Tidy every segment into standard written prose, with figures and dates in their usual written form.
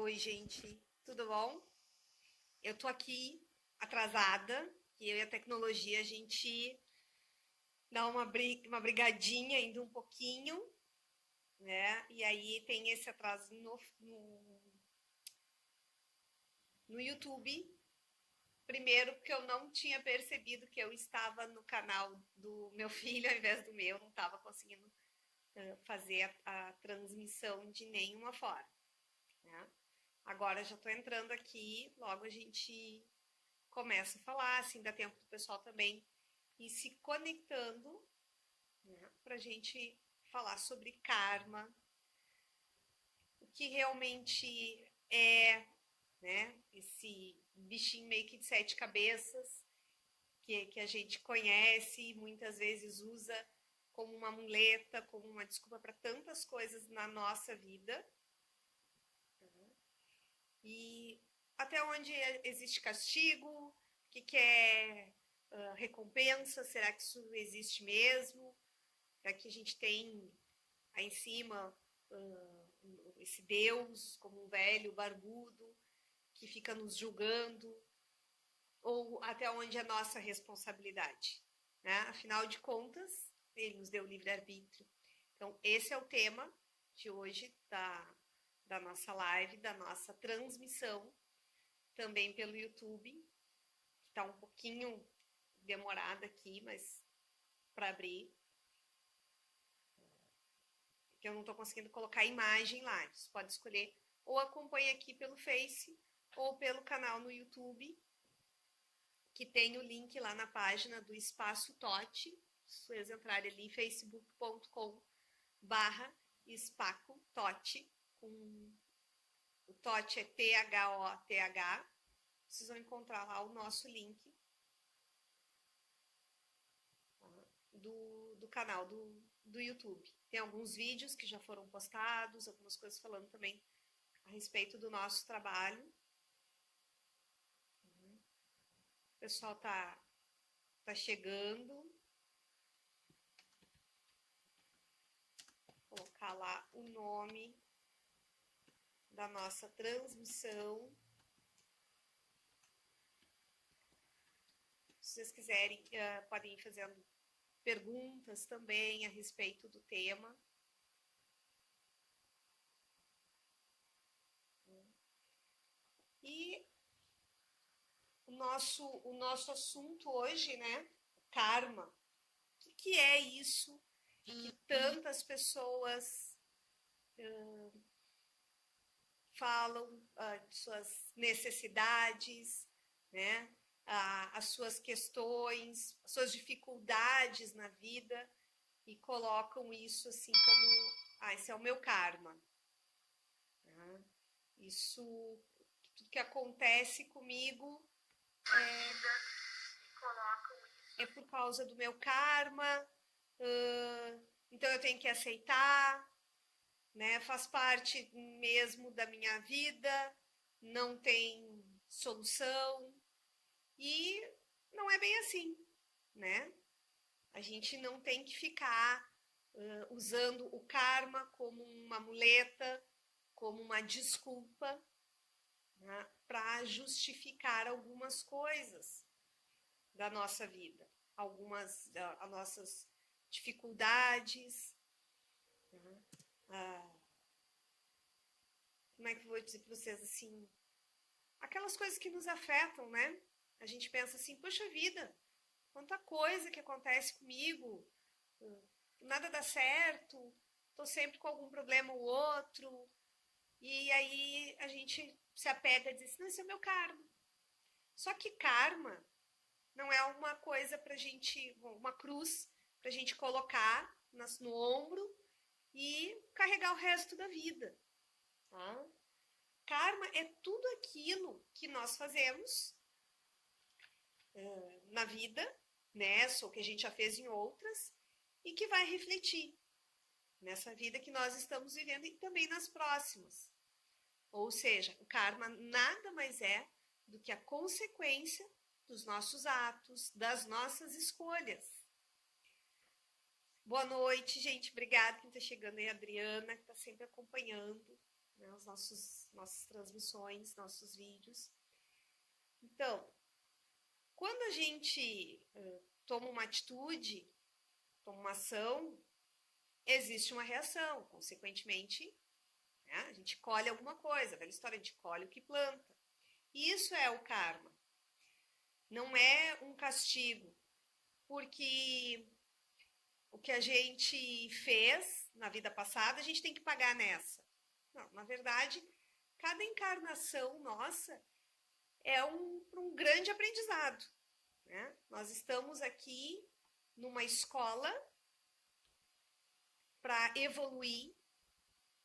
Oi, gente, tudo bom? Eu tô aqui atrasada, que eu e a tecnologia a gente dá uma brigadinha ainda um pouquinho, né? E aí tem esse atraso no YouTube. Primeiro, porque eu não tinha percebido que eu estava no canal do meu filho ao invés do meu, não estava conseguindo fazer a transmissão de nenhuma forma, né? Agora já estou entrando aqui, logo a gente começa a falar, assim dá tempo do pessoal também ir se conectando, né, para a gente falar sobre karma, o que realmente é, né, esse bichinho meio que de sete cabeças que a gente conhece e muitas vezes usa como uma muleta, como uma desculpa para tantas coisas na nossa vida. E até onde existe castigo, o que é recompensa, será que isso existe mesmo? Será que a gente tem aí em cima esse Deus como um velho barbudo que fica nos julgando? Ou até onde é nossa responsabilidade? Né? Afinal de contas, ele nos deu livre-arbítrio. Então, esse é o tema de hoje da nossa live, da nossa transmissão, também pelo YouTube, que está um pouquinho demorada aqui, mas para abrir, que eu não estou conseguindo colocar imagem lá. Você pode escolher ou acompanha aqui pelo Face ou pelo canal no YouTube, que tem o link lá na página do Espaço Tote. Se vocês entrarem ali, facebook.com/Espaco Tote, com o Tote é THOTH. Vocês vão encontrar lá o nosso link do canal do YouTube. Tem alguns vídeos que já foram postados, algumas coisas falando também a respeito do nosso trabalho. O pessoal tá chegando. Vou colocar lá o nome da nossa transmissão. Se vocês quiserem, podem ir fazendo perguntas também a respeito do tema. E o nosso assunto hoje, né? Karma. O que é isso que tantas pessoas falam de suas necessidades, né? As suas questões, as suas dificuldades na vida e colocam isso assim como, esse é o meu karma. Né? Isso, tudo que acontece comigo é por causa do meu karma, então eu tenho que aceitar, né? Faz parte mesmo da minha vida, não tem solução e não é bem assim, né? A gente não tem que ficar usando o karma como uma muleta, como uma desculpa, né, para justificar algumas coisas da nossa vida, algumas das nossas dificuldades, né? Como é que eu vou dizer para vocês assim? Aquelas coisas que nos afetam, né? A gente pensa assim, poxa vida, quanta coisa que acontece comigo, nada dá certo, tô sempre com algum problema ou outro, e aí a gente se apega a dizer assim, não, esse é o meu karma. Só que karma não é uma coisa pra gente, uma cruz pra gente colocar no ombro e carregar o resto da vida. Tá? Karma é tudo aquilo que nós fazemos na vida, nessa ou que a gente já fez em outras, e que vai refletir nessa vida que nós estamos vivendo e também nas próximas. Ou seja, o karma nada mais é do que a consequência dos nossos atos, das nossas escolhas. Boa noite, gente. Obrigada quem está chegando aí, a Adriana, que está sempre acompanhando, né, as nossas transmissões, nossos vídeos. Então, quando a gente toma uma atitude, toma uma ação, existe uma reação, consequentemente, né, a gente colhe alguma coisa, a velha história, a gente colhe o que planta. E isso é o karma. Não é um castigo, porque o que a gente fez na vida passada, a gente tem que pagar nessa. Não, na verdade, cada encarnação nossa é um grande aprendizado, né? Nós estamos aqui numa escola para evoluir,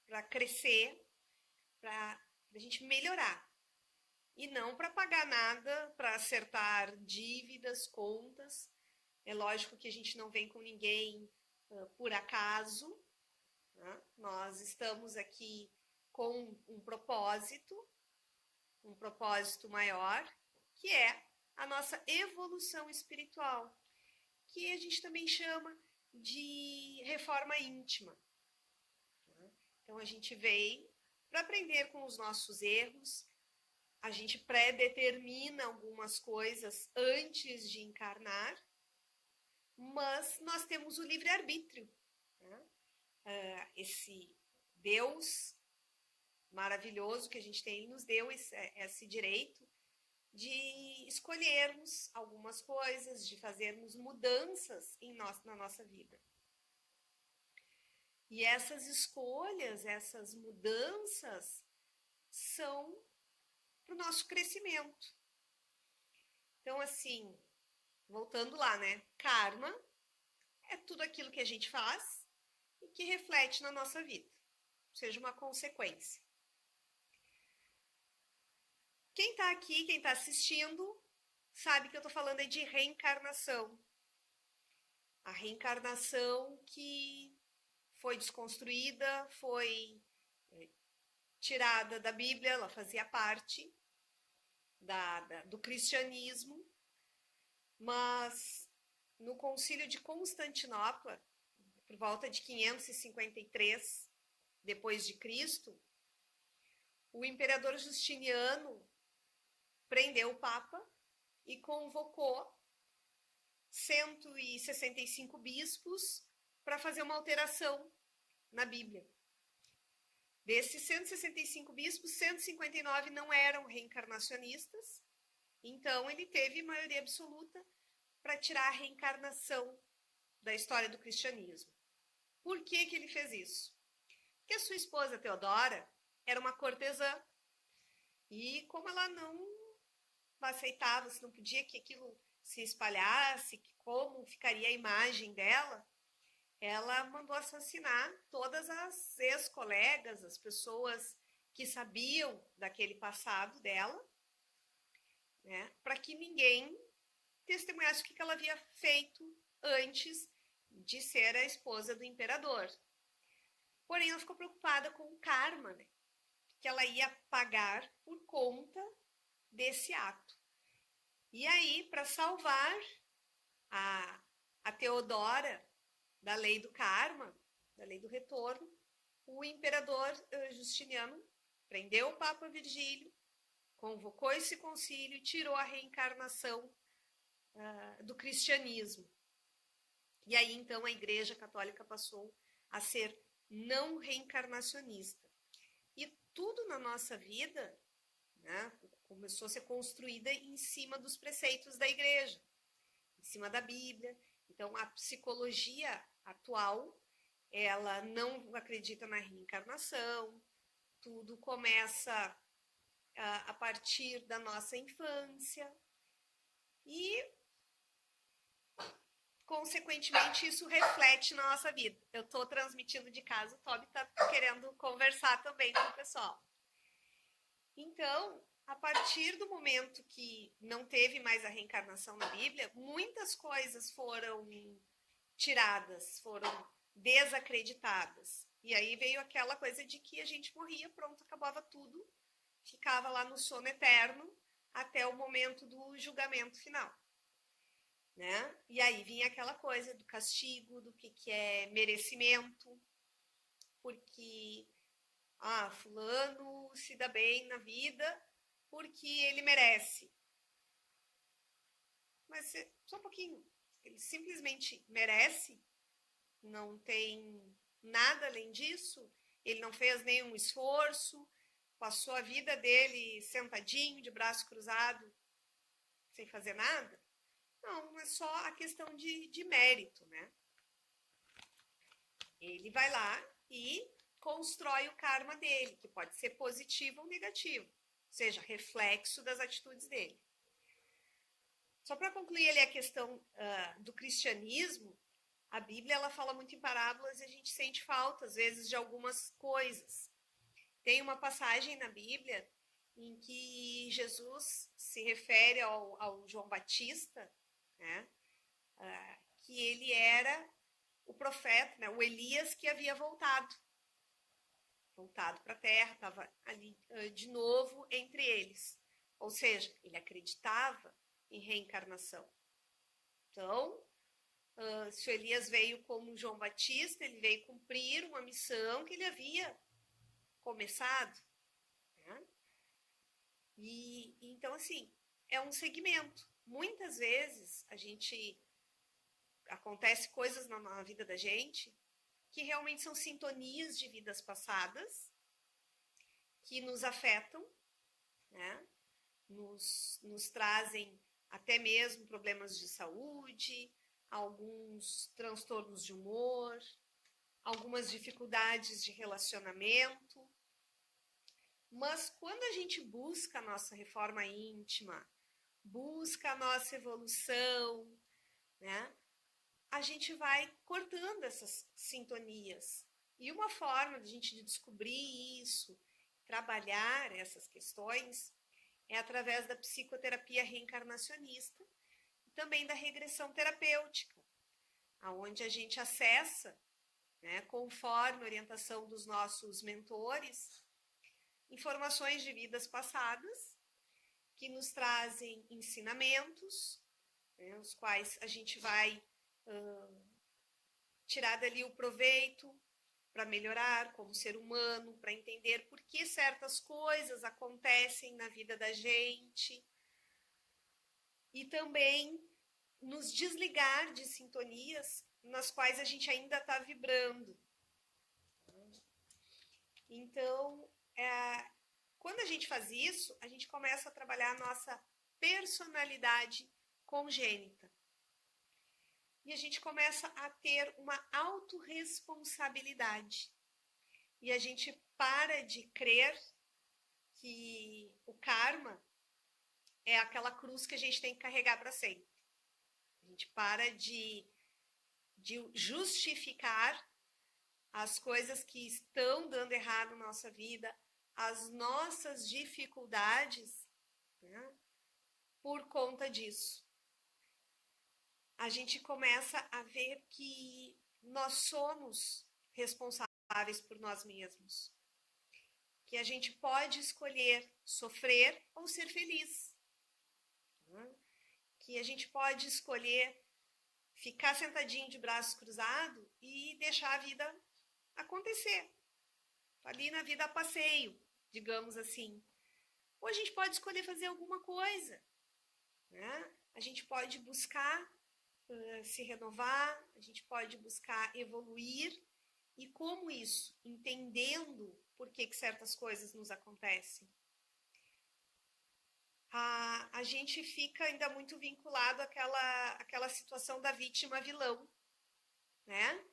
para crescer, para a gente melhorar. E não para pagar nada, para acertar dívidas, contas. É lógico que a gente não vem com ninguém por acaso, né? Nós estamos aqui com um propósito maior, que é a nossa evolução espiritual, que a gente também chama de reforma íntima. Então a gente veio para aprender com os nossos erros, a gente pré-determina algumas coisas antes de encarnar, mas nós temos o livre-arbítrio, né? Esse Deus maravilhoso que a gente tem, ele nos deu esse direito de escolhermos algumas coisas, de fazermos mudanças na nossa vida. E essas escolhas, essas mudanças são para o nosso crescimento. Então, assim, voltando lá, né? Karma é tudo aquilo que a gente faz e que reflete na nossa vida, seja uma consequência. Quem está aqui, quem está assistindo, sabe que eu estou falando de reencarnação. A reencarnação que foi desconstruída, foi tirada da Bíblia, ela fazia parte do cristianismo, mas no Concílio de Constantinopla, por volta de 553 depois de Cristo, o imperador Justiniano prendeu o Papa e convocou 165 bispos para fazer uma alteração na Bíblia. Desses 165 bispos, 159 não eram reencarnacionistas, então ele teve maioria absoluta para tirar a reencarnação da história do cristianismo. Por que ele fez isso? Porque a sua esposa Teodora era uma cortesã, e como ela não aceitava, se não podia que aquilo se espalhasse, como ficaria a imagem dela, ela mandou assassinar todas as ex-colegas, as pessoas que sabiam daquele passado dela, né, para que ninguém testemunhasse o que ela havia feito antes de ser a esposa do imperador. Porém, ela ficou preocupada com o karma, né, que ela ia pagar por conta desse ato. E aí, para salvar a Teodora da lei do karma, da lei do retorno, o imperador Justiniano prendeu o Papa Virgílio, convocou esse concílio e tirou a reencarnação do cristianismo. E aí, então, a Igreja Católica passou a ser não reencarnacionista. E tudo na nossa vida, né, começou a ser construída em cima dos preceitos da Igreja, em cima da Bíblia. Então, a psicologia atual, ela não acredita na reencarnação, tudo começa a partir da nossa infância e, consequentemente, isso reflete na nossa vida. Eu estou transmitindo de casa, o Toby está querendo conversar também com o pessoal. Então, a partir do momento que não teve mais a reencarnação na Bíblia, muitas coisas foram tiradas, foram desacreditadas. E aí veio aquela coisa de que a gente morria, pronto, acabava tudo, ficava lá no sono eterno até o momento do julgamento final, né? E aí vinha aquela coisa do castigo, do que é merecimento, porque fulano se dá bem na vida porque ele merece. Mas só um pouquinho, ele simplesmente merece, não tem nada além disso, ele não fez nenhum esforço, passou a vida dele sentadinho, de braço cruzado, sem fazer nada. Não, é só a questão de mérito, né? Ele vai lá e constrói o karma dele, que pode ser positivo ou negativo, ou seja, reflexo das atitudes dele. Só para concluir ali a questão do cristianismo, a Bíblia ela fala muito em parábolas e a gente sente falta, às vezes, de algumas coisas. Tem uma passagem na Bíblia em que Jesus se refere ao João Batista, né? Que ele era o profeta, né? O Elias que havia voltado para a terra, estava ali de novo entre eles. Ou seja, ele acreditava em reencarnação. Então, se o Elias veio como João Batista, ele veio cumprir uma missão que ele havia começado. Né? E então, assim, é um segmento. Muitas vezes acontece coisas na vida da gente que realmente são sintonias de vidas passadas que nos afetam, né? Nos trazem até mesmo problemas de saúde, alguns transtornos de humor, algumas dificuldades de relacionamento. Mas quando a gente busca a nossa reforma íntima, busca a nossa evolução, né? A gente vai cortando essas sintonias. E uma forma de a gente descobrir isso, trabalhar essas questões, é através da psicoterapia reencarnacionista e também da regressão terapêutica, onde a gente acessa, né, conforme a orientação dos nossos mentores, informações de vidas passadas que nos trazem ensinamentos, né, os quais a gente vai tirar dali o proveito para melhorar como ser humano, para entender por que certas coisas acontecem na vida da gente e também nos desligar de sintonias nas quais a gente ainda está vibrando. Então, quando a gente faz isso, a gente começa a trabalhar a nossa personalidade congênita. E a gente começa a ter uma autorresponsabilidade. E a gente para de crer que o karma é aquela cruz que a gente tem que carregar para sempre. A gente para de justificar as coisas que estão dando errado na nossa vida, as nossas dificuldades, né, por conta disso. A gente começa a ver que nós somos responsáveis por nós mesmos. Que a gente pode escolher sofrer ou ser feliz. Que a gente pode escolher ficar sentadinho de braço cruzado e deixar a vida acontecer. Ali na vida a passeio, digamos assim. Ou a gente pode escolher fazer alguma coisa. Né? A gente pode buscar se renovar, a gente pode buscar evoluir. E como isso? Entendendo por que certas coisas nos acontecem. A gente fica ainda muito vinculado àquela situação da vítima-vilão, né?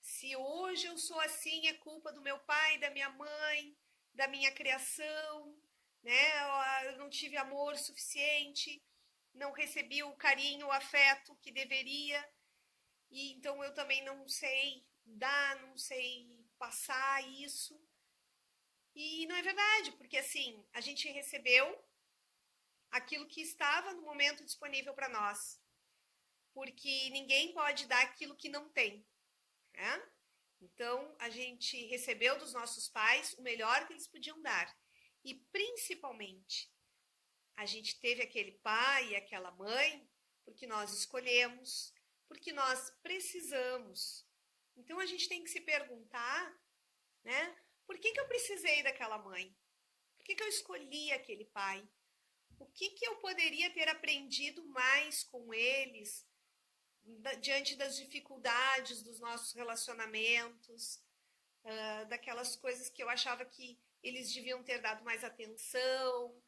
Se hoje eu sou assim, é culpa do meu pai, da minha mãe, da minha criação, né? Eu não tive amor suficiente, não recebi o carinho, o afeto que deveria, e então eu também não sei dar, não sei passar isso. E não é verdade, porque assim, a gente recebeu aquilo que estava no momento disponível para nós. Porque ninguém pode dar aquilo que não tem. Né? Então, a gente recebeu dos nossos pais o melhor que eles podiam dar. E, principalmente, a gente teve aquele pai e aquela mãe porque nós escolhemos, porque nós precisamos. Então, a gente tem que se perguntar, né? Por que eu precisei daquela mãe? Por que eu escolhi aquele pai? O que eu poderia ter aprendido mais com eles diante das dificuldades dos nossos relacionamentos, daquelas coisas que eu achava que eles deviam ter dado mais atenção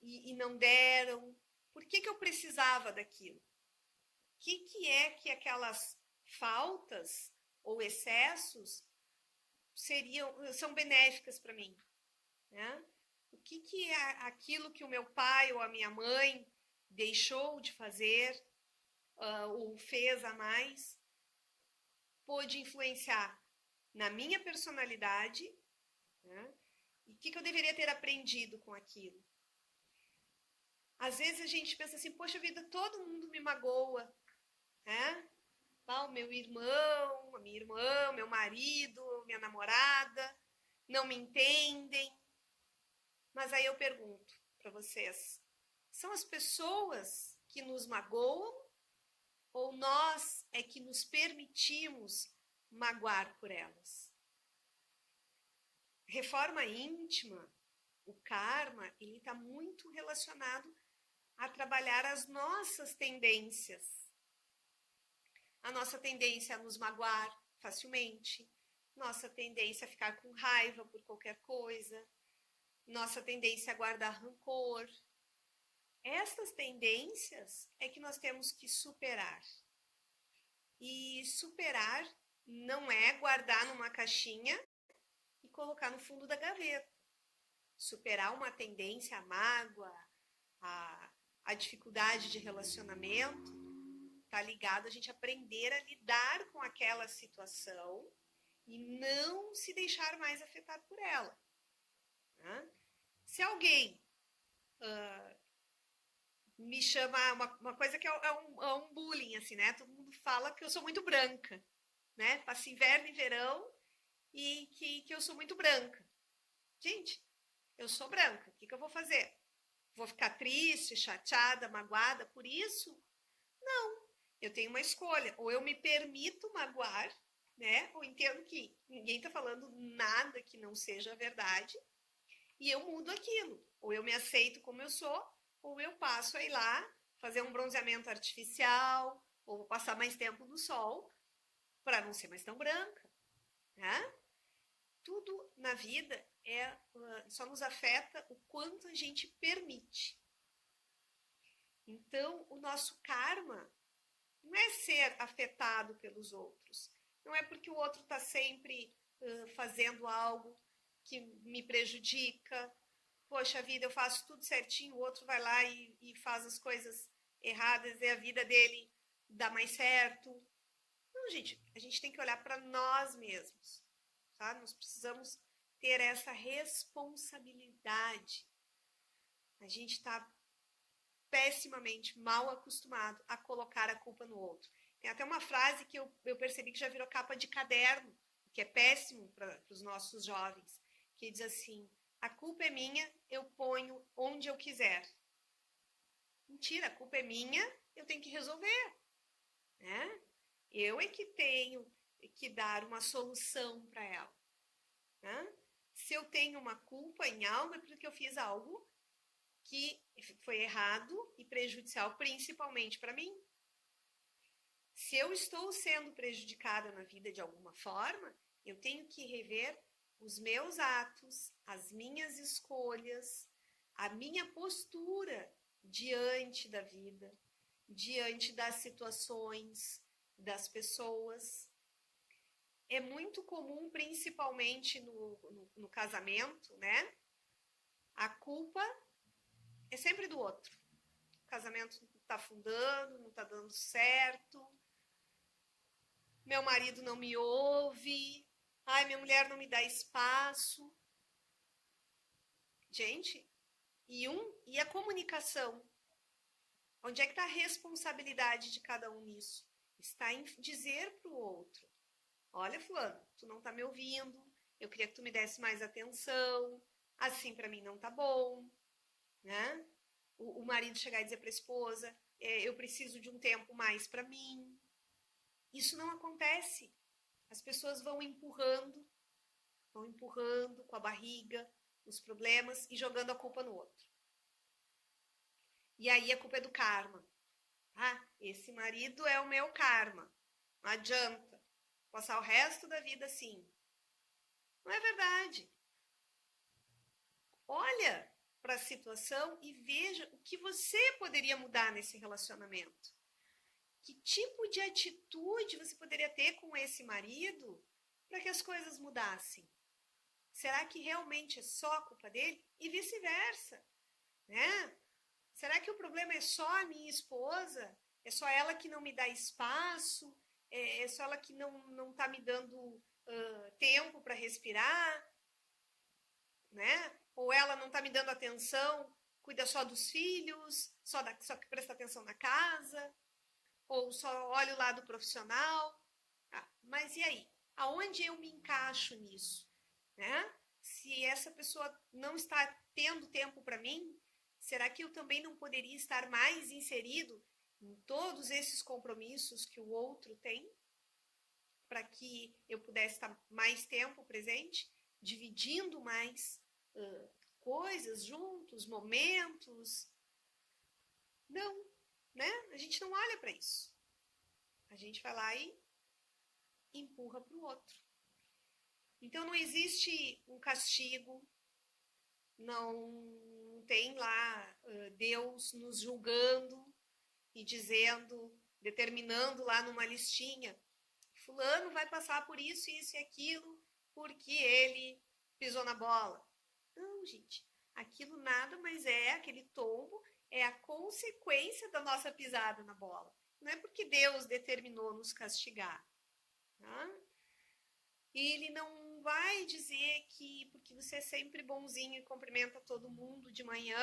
e não deram? Por que eu precisava daquilo? O que é que aquelas faltas ou excessos são benéficas para mim, né? O que é aquilo que o meu pai ou a minha mãe deixou de fazer ou fez a mais pôde influenciar na minha personalidade, né? E o que eu deveria ter aprendido com aquilo? Às vezes a gente pensa assim, poxa vida, todo mundo me magoa, né? O meu irmão, a minha irmã, meu marido, minha namorada, não me entendem. Mas aí eu pergunto para vocês, são as pessoas que nos magoam ou nós é que nos permitimos magoar por elas? Reforma íntima, o karma, ele está muito relacionado a trabalhar as nossas tendências. A nossa tendência a nos magoar facilmente, nossa tendência a ficar com raiva por qualquer coisa, nossa tendência a guardar rancor. Essas tendências é que nós temos que superar. E superar não é guardar numa caixinha e colocar no fundo da gaveta. Superar uma tendência à mágoa, à dificuldade de relacionamento, está ligado a gente aprender a lidar com aquela situação e não se deixar mais afetar por ela. Né? Se alguém me chama, uma coisa que é um bullying, assim, né? Todo mundo fala que eu sou muito branca, né? Passa inverno e verão e que eu sou muito branca. Gente, eu sou branca, o que eu vou fazer? Vou ficar triste, chateada, magoada por isso? Não. Eu tenho uma escolha, ou eu me permito magoar, né? Ou entendo que ninguém está falando nada que não seja verdade, e eu mudo aquilo. Ou eu me aceito como eu sou, ou eu passo a ir lá, fazer um bronzeamento artificial, ou vou passar mais tempo no sol, para não ser mais tão branca, né? Tudo na vida só nos afeta o quanto a gente permite. Então, o nosso karma não é ser afetado pelos outros. Não é porque o outro está sempre fazendo algo que me prejudica. Poxa vida, eu faço tudo certinho, o outro vai lá e faz as coisas erradas e a vida dele dá mais certo. Não, gente, a gente tem que olhar para nós mesmos. Tá? Nós precisamos ter essa responsabilidade. A gente está pessimamente mal acostumado a colocar a culpa no outro. Tem até uma frase que eu percebi que já virou capa de caderno, que é péssimo para os nossos jovens, que diz assim, a culpa é minha, eu ponho onde eu quiser. Mentira, a culpa é minha, eu tenho que resolver. Né? Eu é que tenho que dar uma solução para ela. Né? Se eu tenho uma culpa em algo, é porque eu fiz algo que foi errado e prejudicial, principalmente para mim. Se eu estou sendo prejudicada na vida de alguma forma, eu tenho que rever os meus atos, as minhas escolhas, a minha postura diante da vida, diante das situações, das pessoas. É muito comum, principalmente no casamento, né? A culpa é sempre do outro. O casamento não está afundando, não está dando certo. Meu marido não me ouve. Ai, minha mulher não me dá espaço. Gente, e a comunicação? Onde é que está a responsabilidade de cada um nisso? Está em dizer para o outro, olha, fulano, tu não está me ouvindo, eu queria que tu me desse mais atenção, assim para mim não está bom. Né? O marido chegar e dizer para a esposa, eu preciso de um tempo mais para mim. Isso não acontece. As pessoas vão empurrando, vão empurrando com a barriga os problemas e jogando a culpa no outro. E aí a culpa é do karma. Ah, esse marido é o meu karma. Não adianta. Passar o resto da vida assim. Não é verdade. Olha para a situação e veja o que você poderia mudar nesse relacionamento. Que tipo de atitude você poderia ter com esse marido para que as coisas mudassem? Será que realmente é só a culpa dele? E vice-versa, né? Será que o problema é só a minha esposa? É só ela que não me dá espaço? É só ela que não tá me dando tempo para respirar? Né? Ou ela não tá me dando atenção, cuida só dos filhos, só que presta atenção na casa? Ou só olha o lado profissional? Ah, mas e aí? Aonde eu me encaixo nisso? Né? Se essa pessoa não está tendo tempo para mim, será que eu também não poderia estar mais inserido em todos esses compromissos que o outro tem? Para que eu pudesse estar mais tempo presente, dividindo mais coisas juntos, momentos? Não, né? A gente não olha para isso. A gente vai lá e empurra para o outro. Então não existe um castigo, não tem lá Deus nos julgando e dizendo, determinando lá numa listinha, fulano vai passar por isso, isso e aquilo, porque ele pisou na bola. Não, gente, aquilo nada mais é, aquele tombo é a consequência da nossa pisada na bola. Não é porque Deus determinou nos castigar. Tá? E ele não vai dizer que porque você é sempre bonzinho e cumprimenta todo mundo de manhã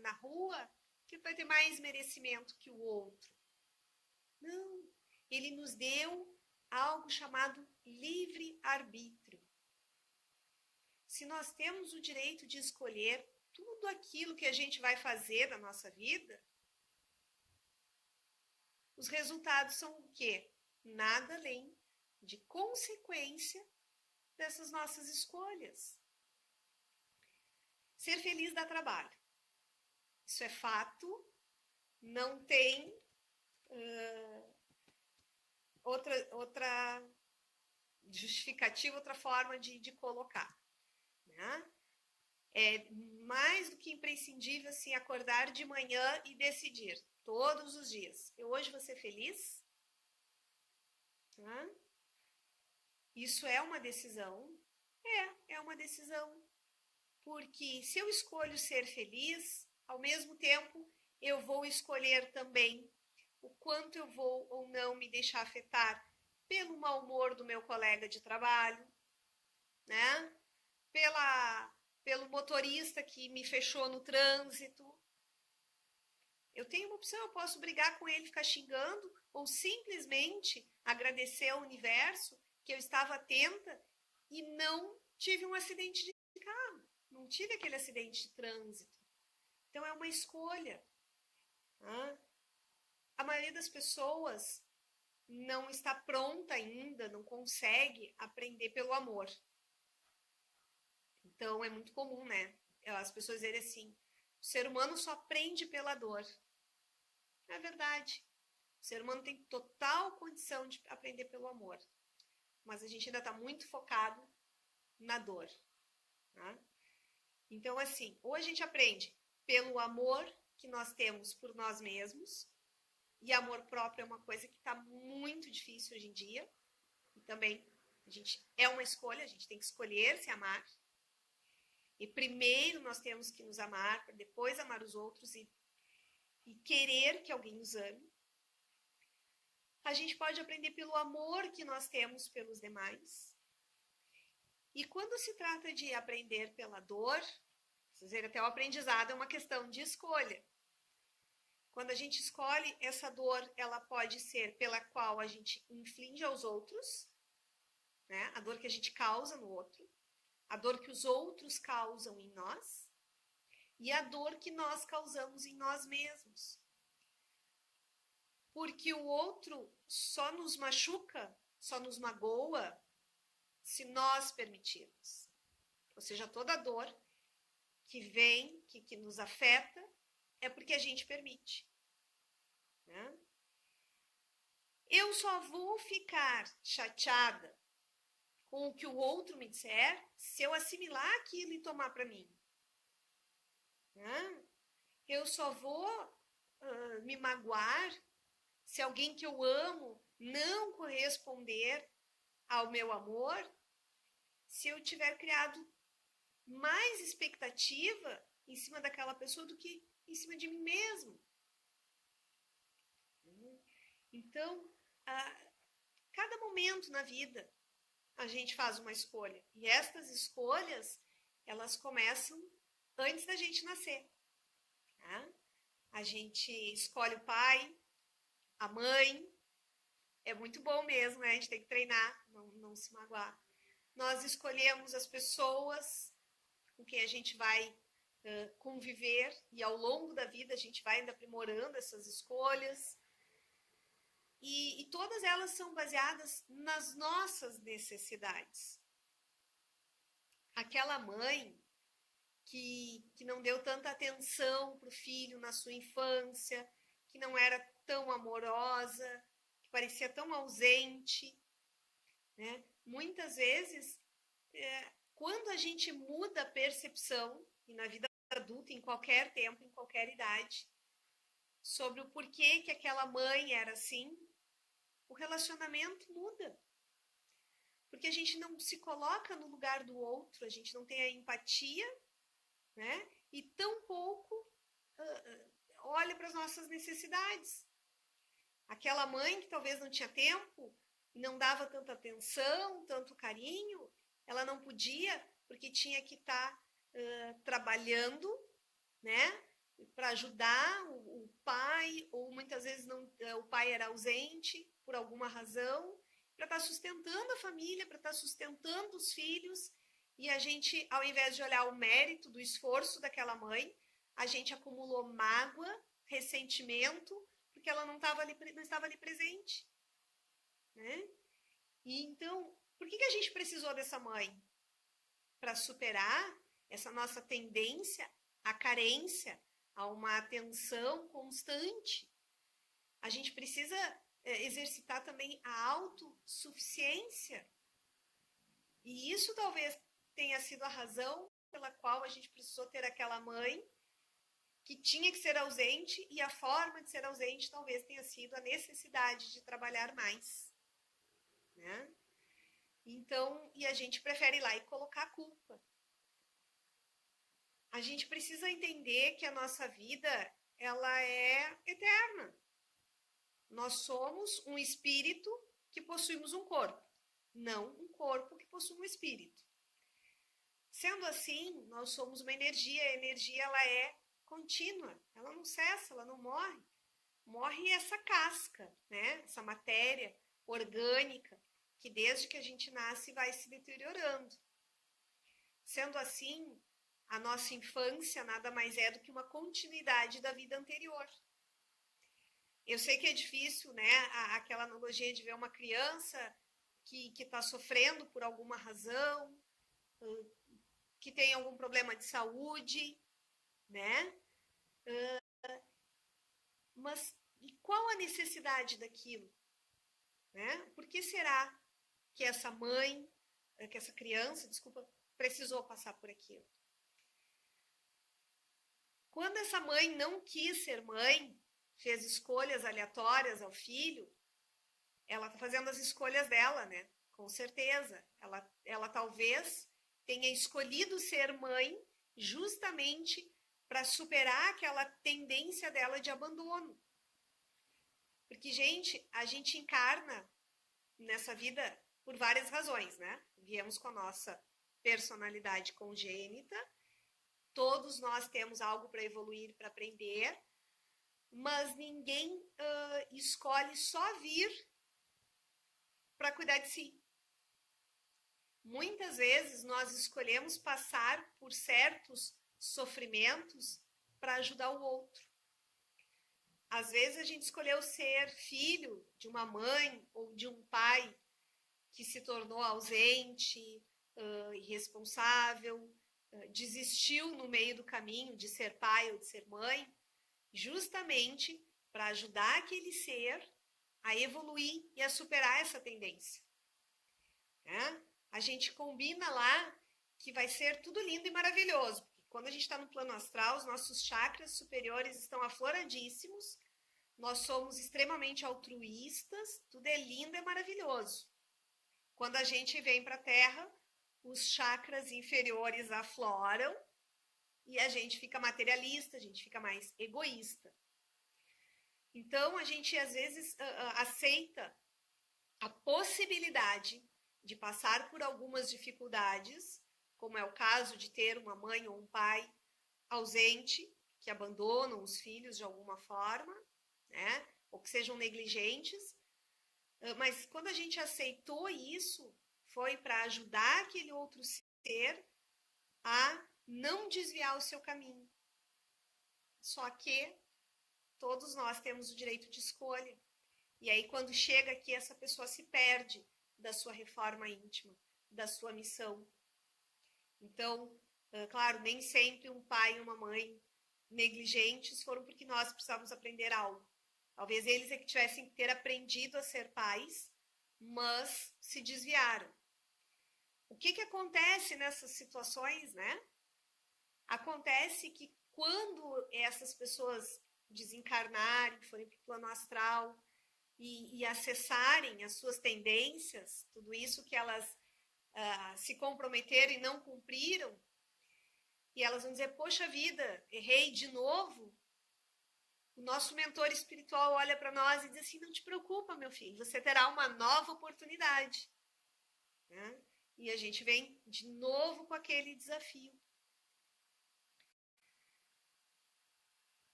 na rua, que vai ter mais merecimento que o outro. Não. Ele nos deu algo chamado livre-arbítrio. Se nós temos o direito de escolher tudo aquilo que a gente vai fazer na nossa vida, os resultados são o quê? Nada além de consequência dessas nossas escolhas. Ser feliz dá trabalho. Isso é fato, não tem outra justificativa, outra forma de colocar. Né? É mais do que imprescindível assim, acordar de manhã e decidir, todos os dias, eu hoje vou ser feliz? Né? Isso é uma decisão? É uma decisão. Porque se eu escolho ser feliz, ao mesmo tempo eu vou escolher também o quanto eu vou ou não me deixar afetar pelo mau humor do meu colega de trabalho, né? Pelo motorista que me fechou no trânsito. Eu tenho uma opção, eu posso brigar com ele, ficar xingando, ou simplesmente agradecer ao universo que eu estava atenta e não tive um acidente de carro, não tive aquele acidente de trânsito. Então é uma escolha. Né? A maioria das pessoas não está pronta ainda, não consegue aprender pelo amor. Então é muito comum, né? As pessoas dizerem assim, o ser humano só aprende pela dor. É verdade. O ser humano tem total condição de aprender pelo amor. Mas a gente ainda está muito focado na dor. Tá? Então, assim, ou a gente aprende pelo amor que nós temos por nós mesmos, e amor próprio é uma coisa que está muito difícil hoje em dia, e também a gente é uma escolha, a gente tem que escolher se amar, e primeiro nós temos que nos amar, para depois amar os outros e querer que alguém nos ame. A gente pode aprender pelo amor que nós temos pelos demais. E quando se trata de aprender pela dor, vocês verem, até o aprendizado é uma questão de escolha. Quando a gente escolhe, essa dor, ela pode ser pela qual a gente inflige aos outros, né? A dor que a gente causa no outro, a dor que os outros causam em nós e a dor que nós causamos em nós mesmos. Porque o outro só nos machuca, só nos magoa, se nós permitirmos. Ou seja, toda dor que vem, que nos afeta, é porque a gente permite. Né? Eu só vou ficar chateada com o que o outro me disser se eu assimilar aquilo e tomar para mim. Né? Eu só vou me magoar se alguém que eu amo não corresponder ao meu amor, se eu tiver criado mais expectativa em cima daquela pessoa do que em cima de mim mesmo. Então, cada momento na vida a gente faz uma escolha. E estas escolhas, elas começam antes da gente nascer. Tá? A gente escolhe o pai, a mãe. É muito bom mesmo, né? A gente tem que treinar, não se magoar. Nós escolhemos as pessoas com quem a gente vai conviver, e ao longo da vida a gente vai ainda aprimorando essas escolhas. E todas elas são baseadas nas nossas necessidades. Aquela mãe que não deu tanta atenção para o filho na sua infância, que não era tão amorosa, que parecia tão ausente, né? Muitas vezes, quando a gente muda a percepção, e na vida adulta, em qualquer tempo, em qualquer idade, sobre o porquê que aquela mãe era assim, o relacionamento muda. Porque a gente não se coloca no lugar do outro, a gente não tem a empatia, né? E tampouco olha para as nossas necessidades. Aquela mãe que talvez não tinha tempo, não dava tanta atenção, tanto carinho, ela não podia, porque tinha que estar trabalhando, né? Para ajudar o pai, ou muitas vezes o pai era ausente por alguma razão, para estar sustentando a família, para estar sustentando os filhos, e a gente, ao invés de olhar o mérito do esforço daquela mãe, a gente acumulou mágoa, ressentimento, porque ela não estava ali presente. Né? E então, por que a gente precisou dessa mãe? Para superar essa nossa tendência à carência, a uma atenção constante. A gente precisa exercitar também a autossuficiência. E isso talvez tenha sido a razão pela qual a gente precisou ter aquela mãe que tinha que ser ausente, e a forma de ser ausente talvez tenha sido a necessidade de trabalhar mais. Né? Então, e a gente prefere ir lá e colocar a culpa. A gente precisa entender que a nossa vida, ela é eterna. Nós somos um espírito que possuímos um corpo, não um corpo que possui um espírito. Sendo assim, nós somos uma energia, a energia ela é contínua, ela não cessa, ela não morre. Morre essa casca, né? Essa matéria orgânica, que desde que a gente nasce vai se deteriorando. Sendo assim, a nossa infância nada mais é do que uma continuidade da vida anterior. Eu sei que é difícil, né, aquela analogia de ver uma criança que está sofrendo por alguma razão, que tem algum problema de saúde, né? Mas e qual a necessidade daquilo? Né? Por que será que essa mãe, que essa criança, desculpa, precisou passar por aquilo? Quando essa mãe não quis ser mãe, fez escolhas aleatórias ao filho, ela está fazendo as escolhas dela, né? Com certeza. Ela talvez tenha escolhido ser mãe justamente para superar aquela tendência dela de abandono. Porque, gente, a gente encarna nessa vida por várias razões, né? Viemos com a nossa personalidade congênita, todos nós temos algo para evoluir, para aprender, mas ninguém escolhe só vir para cuidar de si. Muitas vezes nós escolhemos passar por certos sofrimentos para ajudar o outro. Às vezes a gente escolheu ser filho de uma mãe ou de um pai que se tornou ausente, irresponsável, desistiu no meio do caminho de ser pai ou de ser mãe, justamente para ajudar aquele ser a evoluir e a superar essa tendência. Né? A gente combina lá que vai ser tudo lindo e maravilhoso, porque quando a gente está no plano astral, os nossos chakras superiores estão afloradíssimos, nós somos extremamente altruístas, tudo é lindo e maravilhoso. Quando a gente vem para a Terra, os chakras inferiores afloram e a gente fica materialista, a gente fica mais egoísta. Então, a gente às vezes aceita a possibilidade de passar por algumas dificuldades, como é o caso de ter uma mãe ou um pai ausente, que abandonam os filhos de alguma forma, né? Ou que sejam negligentes. Mas quando a gente aceitou isso, foi para ajudar aquele outro ser a não desviar o seu caminho. Só que todos nós temos o direito de escolha. E aí, quando chega aqui, essa pessoa se perde da sua reforma íntima, da sua missão. Então, claro, nem sempre um pai e uma mãe negligentes foram porque nós precisávamos aprender algo. Talvez eles é que tivessem que ter aprendido a ser pais, mas se desviaram. O que acontece nessas situações, né? Acontece que quando essas pessoas desencarnarem, forem para o plano astral e acessarem as suas tendências, tudo isso que elas se comprometeram e não cumpriram, e elas vão dizer, poxa vida, errei de novo, o nosso mentor espiritual olha para nós e diz assim, não te preocupa, meu filho, você terá uma nova oportunidade. Né? E a gente vem de novo com aquele desafio.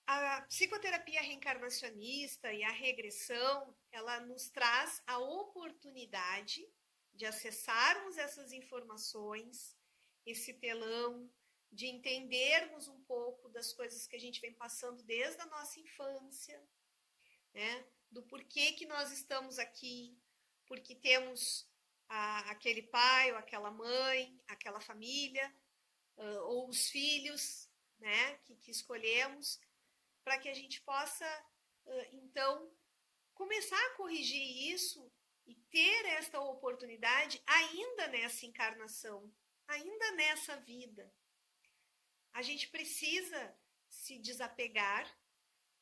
A psicoterapia reencarnacionista e a regressão, ela nos traz a oportunidade de acessarmos essas informações, esse telão, de entendermos um pouco das coisas que a gente vem passando desde a nossa infância, né? Do porquê que nós estamos aqui, porque temos aquele pai ou aquela mãe, aquela família, ou os filhos, né, que escolhemos, para que a gente possa, então, começar a corrigir isso e ter esta oportunidade ainda nessa encarnação, ainda nessa vida. A gente precisa se desapegar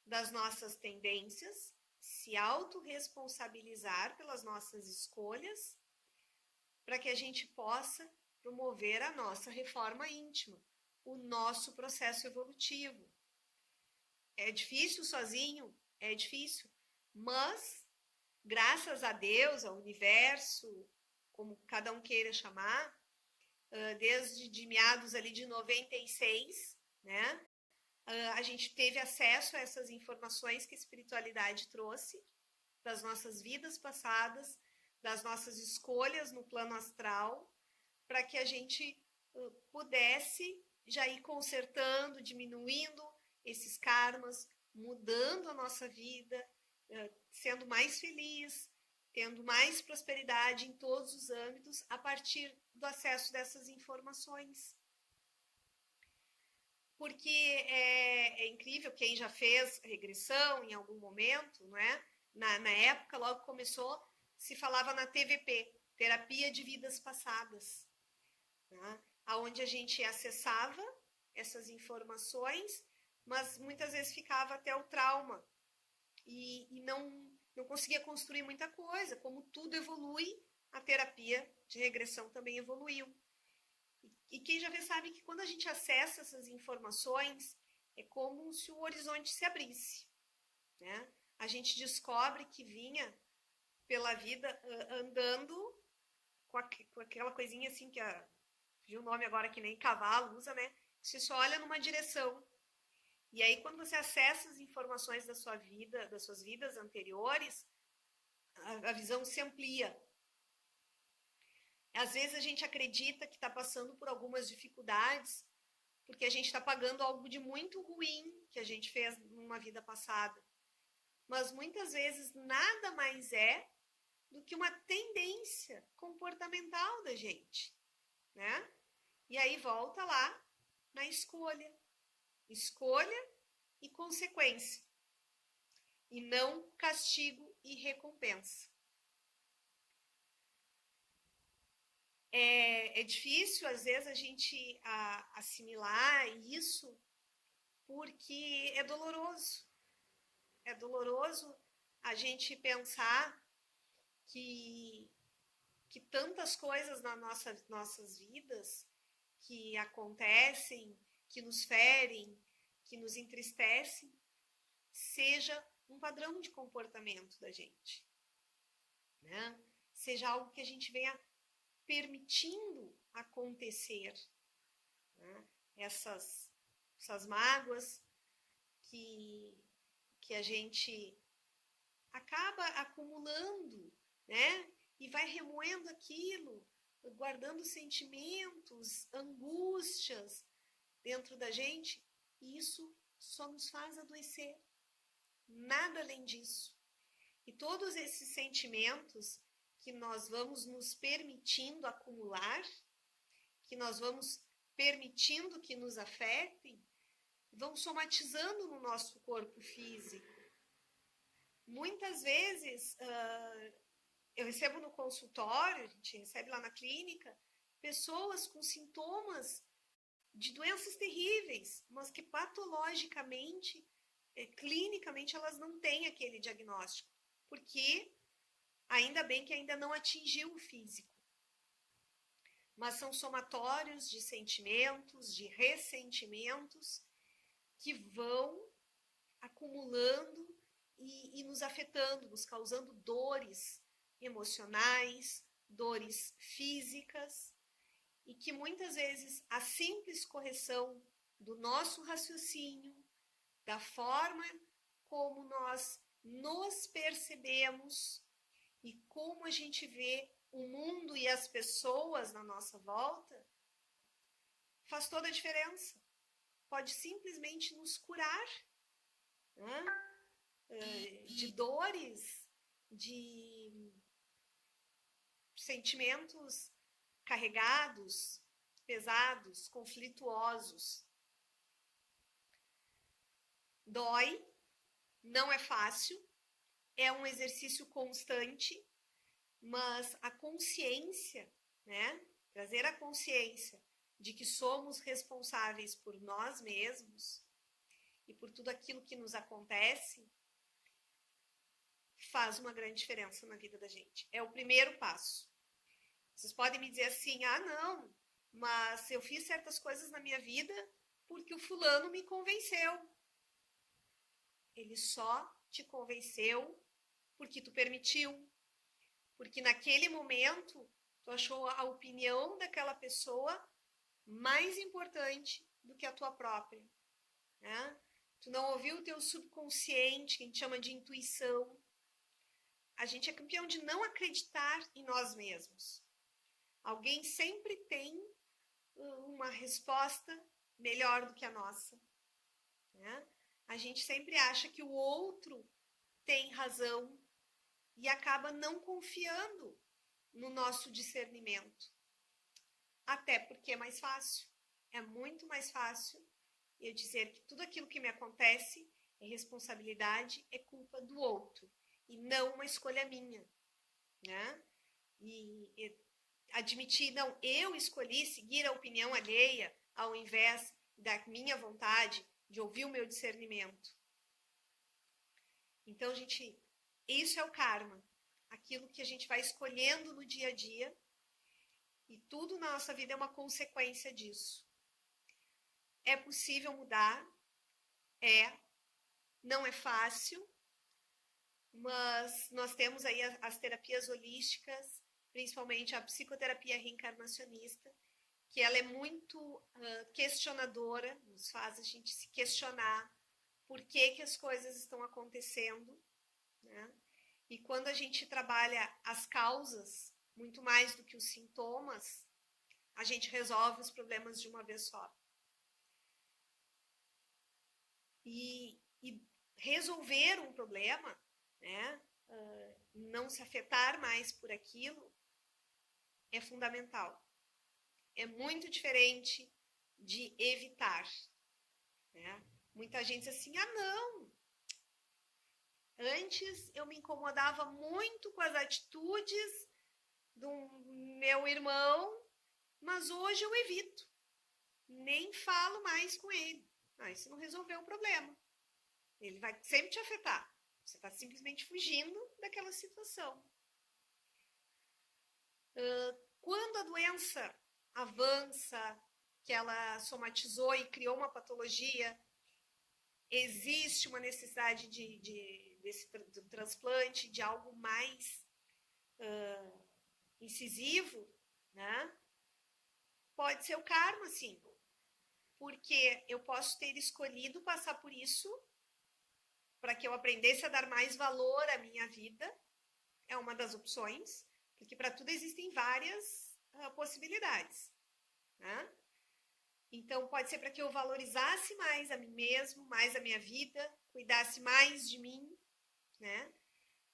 das nossas tendências, se autorresponsabilizar pelas nossas escolhas, para que a gente possa promover a nossa reforma íntima, o nosso processo evolutivo. É difícil sozinho? É difícil, mas graças a Deus, ao universo, como cada um queira chamar, desde de meados ali de 96, né? A gente teve acesso a essas informações que a espiritualidade trouxe das nossas vidas passadas, das nossas escolhas no plano astral, para que a gente pudesse já ir consertando, diminuindo esses karmas, mudando a nossa vida, sendo mais feliz, tendo mais prosperidade em todos os âmbitos a partir do acesso dessas informações. Porque é incrível, quem já fez regressão em algum momento, não é? Na época, logo começou, se falava na TVP, Terapia de Vidas Passadas, né? Onde a gente acessava essas informações, mas muitas vezes ficava até o trauma e não conseguia construir muita coisa. Como tudo evolui, a terapia de regressão também evoluiu. E quem já vê sabe que quando a gente acessa essas informações, é como se o horizonte se abrisse, né? A gente descobre que vinha pela vida andando com aquela coisinha assim que viu o nome agora que nem cavalo usa, né? Você só olha numa direção. E aí, quando você acessa as informações da sua vida, das suas vidas anteriores, a visão se amplia. Às vezes a gente acredita que está passando por algumas dificuldades porque a gente está pagando algo de muito ruim que a gente fez numa vida passada. Mas muitas vezes nada mais é do que uma tendência comportamental da gente, né? E aí volta lá na escolha. Escolha e consequência. E não castigo e recompensa. É difícil, às vezes, a gente assimilar isso, porque é doloroso. É doloroso a gente pensar que tantas coisas nas nossas vidas que acontecem, que nos ferem, que nos entristecem, seja um padrão de comportamento da gente, né? Seja algo que a gente venha permitindo acontecer, né? Essas mágoas que a gente acaba acumulando, né? E vai remoendo aquilo, guardando sentimentos, angústias dentro da gente, e isso só nos faz adoecer. Nada além disso. E todos esses sentimentos que nós vamos nos permitindo acumular, que nós vamos permitindo que nos afetem, vão somatizando no nosso corpo físico. Muitas vezes, eu recebo no consultório, a gente recebe lá na clínica, pessoas com sintomas de doenças terríveis, mas que patologicamente, clinicamente, elas não têm aquele diagnóstico, porque ainda bem que ainda não atingiu o físico. Mas são somatórios de sentimentos, de ressentimentos, que vão acumulando e nos afetando, nos causando dores emocionais, dores físicas, e que muitas vezes a simples correção do nosso raciocínio, da forma como nós nos percebemos e como a gente vê o mundo e as pessoas na nossa volta, faz toda a diferença. Pode simplesmente nos curar, né? De dores, de sentimentos carregados, pesados, conflituosos. Dói, não é fácil, é um exercício constante, mas a consciência, né? Trazer a consciência de que somos responsáveis por nós mesmos e por tudo aquilo que nos acontece, faz uma grande diferença na vida da gente. É o primeiro passo. Vocês podem me dizer assim, não, mas eu fiz certas coisas na minha vida porque o fulano me convenceu. Ele só te convenceu porque tu permitiu, porque naquele momento tu achou a opinião daquela pessoa mais importante do que a tua própria, né? Tu não ouviu o teu subconsciente, que a gente chama de intuição. A gente é campeão de não acreditar em nós mesmos. Alguém sempre tem uma resposta melhor do que a nossa, né? A gente sempre acha que o outro tem razão e acaba não confiando no nosso discernimento. Até porque é mais fácil. É muito mais fácil eu dizer que tudo aquilo que me acontece é responsabilidade, é culpa do outro, e não uma escolha minha, né? E admitir, não, eu escolhi seguir a opinião alheia ao invés da minha vontade de ouvir o meu discernimento. Então, gente, isso é o karma, aquilo que a gente vai escolhendo no dia a dia, e tudo na nossa vida é uma consequência disso. É possível mudar, não é fácil, mas nós temos aí as terapias holísticas, principalmente a psicoterapia reencarnacionista, que ela é muito questionadora, nos faz a gente se questionar por que as coisas estão acontecendo, né? E quando a gente trabalha as causas, muito mais do que os sintomas, a gente resolve os problemas de uma vez só. E resolver um problema, né, não se afetar mais por aquilo é fundamental. É muito diferente de evitar, né? Muita gente diz assim, não, antes eu me incomodava muito com as atitudes do meu irmão, mas hoje eu evito, nem falo mais com ele. Isso não resolveu o problema. Ele vai sempre te afetar. Você está simplesmente fugindo daquela situação. Quando a doença avança, que ela somatizou e criou uma patologia, existe uma necessidade desse transplante, de algo mais incisivo, né? Pode ser o karma, sim. Porque eu posso ter escolhido passar por isso para que eu aprendesse a dar mais valor à minha vida. É uma das opções, porque para tudo existem várias possibilidades, né? Então, pode ser para que eu valorizasse mais a mim mesmo, mais a minha vida, cuidasse mais de mim, né?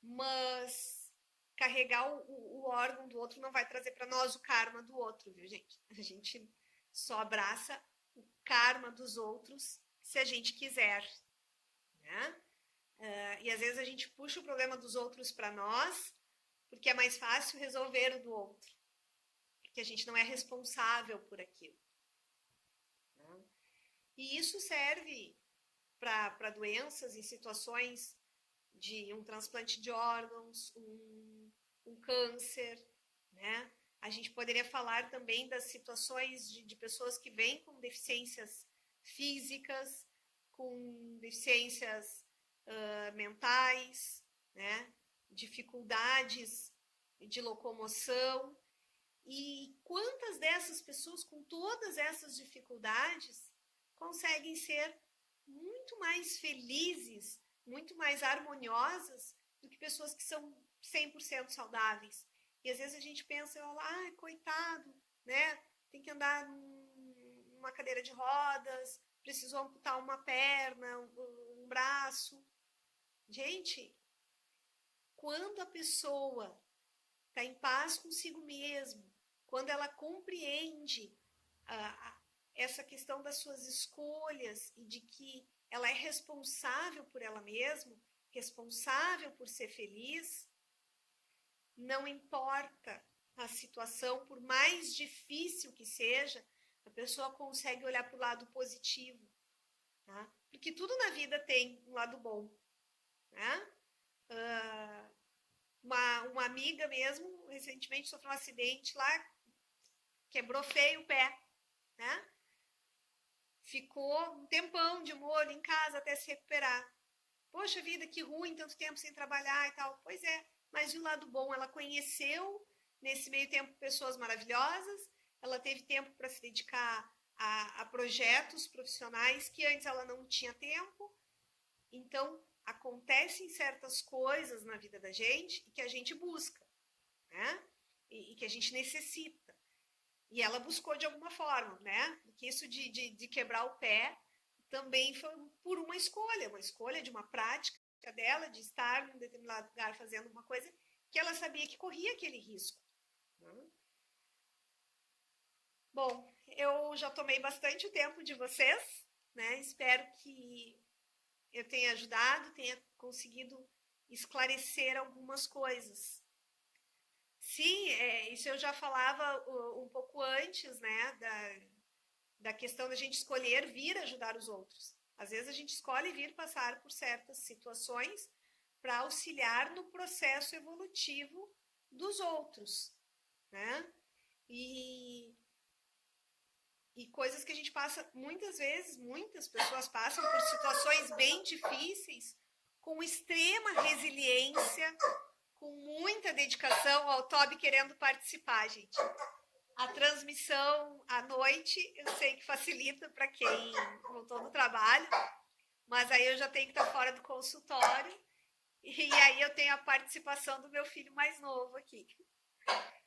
Mas carregar o órgão do outro não vai trazer para nós o karma do outro, viu, gente? A gente só abraça o karma dos outros se a gente quiser, né? E às vezes a gente puxa o problema dos outros para nós, porque é mais fácil resolver o do outro, porque a gente não é responsável por aquilo. Né? E isso serve para doenças e situações de um transplante de órgãos, um câncer, né? A gente poderia falar também das situações de pessoas que vêm com deficiências físicas, com deficiências mentais, né? Dificuldades de locomoção. E quantas dessas pessoas com todas essas dificuldades conseguem ser muito mais felizes, muito mais harmoniosas do que pessoas que são 100% saudáveis. E às vezes a gente pensa, coitado, né? Tem que andar numa cadeira de rodas, precisou amputar uma perna, um braço. Gente, quando a pessoa está em paz consigo mesmo, quando ela compreende essa questão das suas escolhas e de que ela é responsável por ela mesma, responsável por ser feliz, não importa a situação, por mais difícil que seja, a pessoa consegue olhar para o lado positivo, tá? Porque tudo na vida tem um lado bom, né? Uma amiga mesmo, recentemente sofreu um acidente lá, quebrou feio o pé, né? Ficou um tempão de molho em casa até se recuperar. Poxa vida, que ruim, tanto tempo sem trabalhar e tal. Pois é, mas de um lado bom, ela conheceu nesse meio tempo pessoas maravilhosas, ela teve tempo para se dedicar a projetos profissionais que antes ela não tinha tempo. Então, acontecem certas coisas na vida da gente e que a gente busca, né? E que a gente necessita. E ela buscou de alguma forma, né? Porque isso de quebrar o pé também foi por uma escolha de uma prática dela, de estar num determinado lugar fazendo uma coisa que ela sabia que corria aquele risco. Né? Bom, eu já tomei bastante o tempo de vocês, né? Espero que eu tenha ajudado, tenha conseguido esclarecer algumas coisas. Sim, isso eu já falava um pouco antes, né, da questão da gente escolher vir ajudar os outros. Às vezes a gente escolhe vir passar por certas situações para auxiliar no processo evolutivo dos outros, né? E coisas que a gente passa muitas vezes, muitas pessoas passam por situações bem difíceis, com extrema resiliência, com muita dedicação. Ó, o Toby querendo participar, gente. A transmissão à noite, eu sei que facilita para quem voltou do trabalho, mas aí eu já tenho que estar fora do consultório, e aí eu tenho a participação do meu filho mais novo aqui.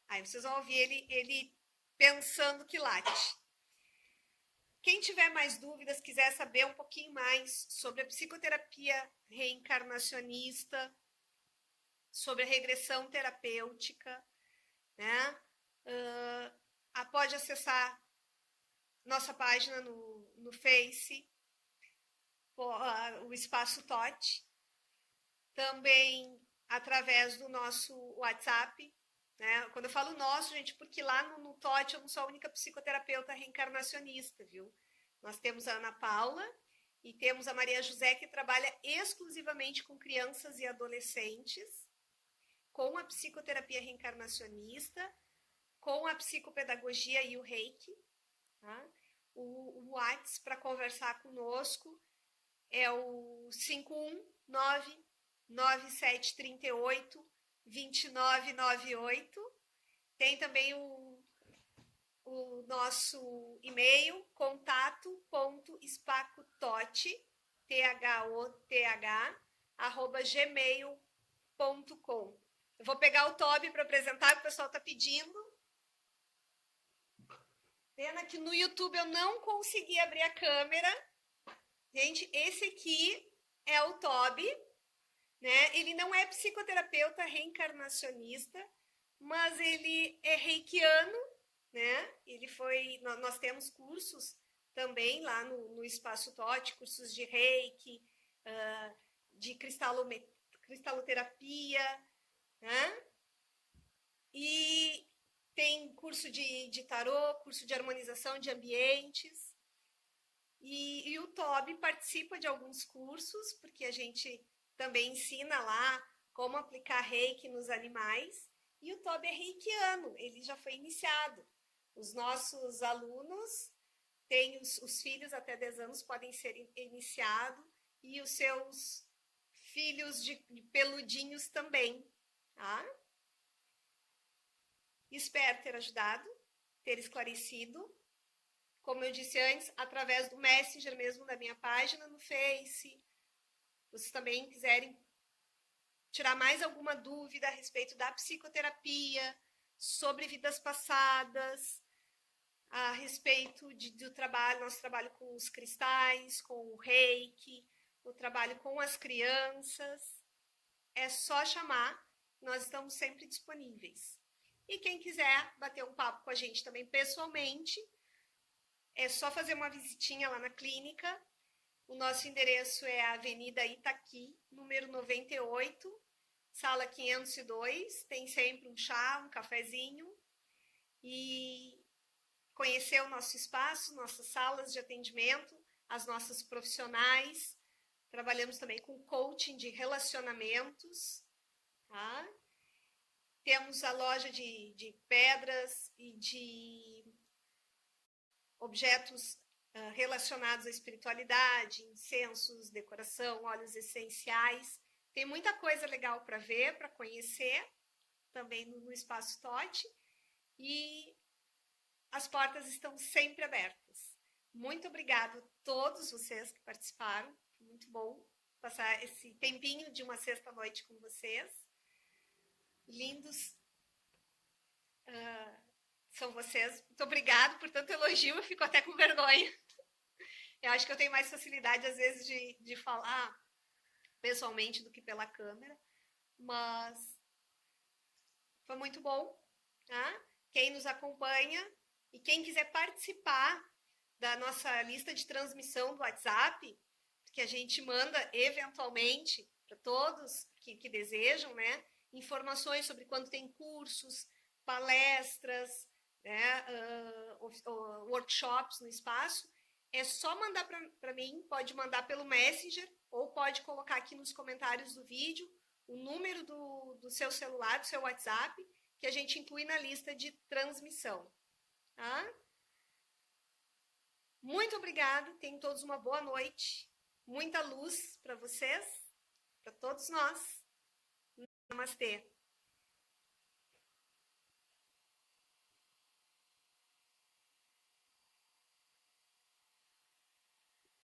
Aí vocês vão ouvir ele pensando que late. Quem tiver mais dúvidas, quiser saber um pouquinho mais sobre a psicoterapia reencarnacionista, sobre a regressão terapêutica, né? Pode acessar nossa página no Face, o Espaço TOT, também através do nosso WhatsApp, né? Quando eu falo nosso, gente, porque lá no TOT eu não sou a única psicoterapeuta reencarnacionista, viu? Nós temos a Ana Paula e temos a Maria José, que trabalha exclusivamente com crianças e adolescentes, com a psicoterapia reencarnacionista, com a psicopedagogia e o Reiki. Tá? O WhatsApp para conversar conosco é o 519-9738-2998. Tem também o nosso e-mail, contato.spacototh, THOTH@gmail.com. Eu vou pegar o Toby para apresentar, que o pessoal está pedindo. Pena que no YouTube eu não consegui abrir a câmera. Gente, esse aqui é o Toby, né? Ele não é psicoterapeuta reencarnacionista, mas ele é reikiano, né? Nós temos cursos também lá no Espaço TOT, cursos de reiki, de cristaloterapia, né? E tem curso de tarô, curso de harmonização de ambientes. E o Toby participa de alguns cursos, porque a gente também ensina lá como aplicar reiki nos animais. E o Toby é reikiano, ele já foi iniciado. Os nossos alunos têm os filhos até 10 anos podem ser iniciados e os seus filhos de peludinhos também. Tá? Espero ter ajudado, ter esclarecido. Como eu disse antes, através do Messenger mesmo da minha página no Face. Vocês também quiserem tirar mais alguma dúvida a respeito da psicoterapia, sobre vidas passadas, a respeito do trabalho, nosso trabalho com os cristais, com o reiki, o trabalho com as crianças, é só chamar, nós estamos sempre disponíveis. E quem quiser bater um papo com a gente também pessoalmente, é só fazer uma visitinha lá na clínica. O nosso endereço é a Avenida Itaqui, número 98, sala 502. Tem sempre um chá, um cafezinho. E conhecer o nosso espaço, nossas salas de atendimento, as nossas profissionais. Trabalhamos também com coaching de relacionamentos. Tá? Temos a loja de pedras e de objetos relacionados à espiritualidade, incensos, decoração, óleos essenciais. Tem muita coisa legal para ver, para conhecer, também no Espaço TOT. E as portas estão sempre abertas. Muito obrigada a todos vocês que participaram. Foi muito bom passar esse tempinho de uma sexta-noite com vocês. Lindos são vocês. Muito obrigada por tanto elogio. Eu fico até com vergonha. Eu acho que eu tenho mais facilidade, às vezes, de falar pessoalmente do que pela câmera. Mas foi muito bom. Tá? Quem nos acompanha e quem quiser participar da nossa lista de transmissão do WhatsApp, que a gente manda eventualmente para todos que desejam, né? Informações sobre quando tem cursos, palestras, né? Workshops no espaço, é só mandar para mim, pode mandar pelo Messenger ou pode colocar aqui nos comentários do vídeo o número do seu celular, do seu WhatsApp, que a gente inclui na lista de transmissão. Tá? Muito obrigada, tenham todos uma boa noite, muita luz para vocês, para todos nós. Namastê.